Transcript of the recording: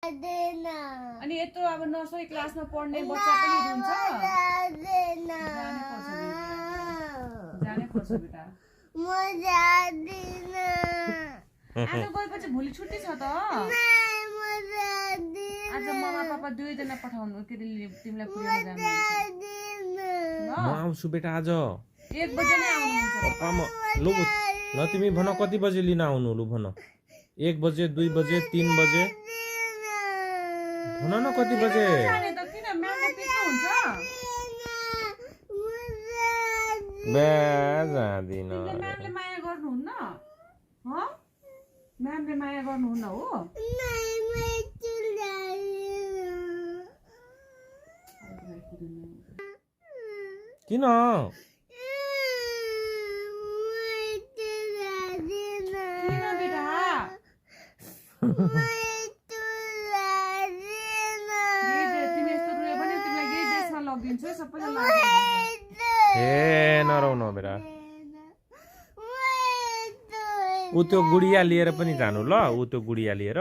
अनि यत्रो अब नर्सरी क्लासमा पढ्ने बच्चा पनि हुन्छ जानै पर्छ बेटा आज गएपछि भोलि छुट्टी छ त आज ममा पापा दुईजना पठाउनु के तिमीलाई पुर्याउन जानुहुन्छ म आउँछु बेटा आज 1 बजे नै आउनुहुन्छ पप्पा म लु ल तिमी भन कति बजे लिन आउनु लु भन 1 बजे 2 बजे 3 बजे भन न कति बजे जाने त किन म्यामले पिट्नु हुन्छ बे जादिन तिमीले म्यामले माया गर्नुहुन्न ह म्यामले माया गर्नुहुन्न हो किन किन बेटा तिमी यस्तो रुयो भने तिमीलाई यही देशमा लगिदिन्छु सबैले लाग्छ ए नराउनु बेटा ऊ त्यो गुडिया लिएर पनि जानु ल ऊ त्यो गुडिया लिएर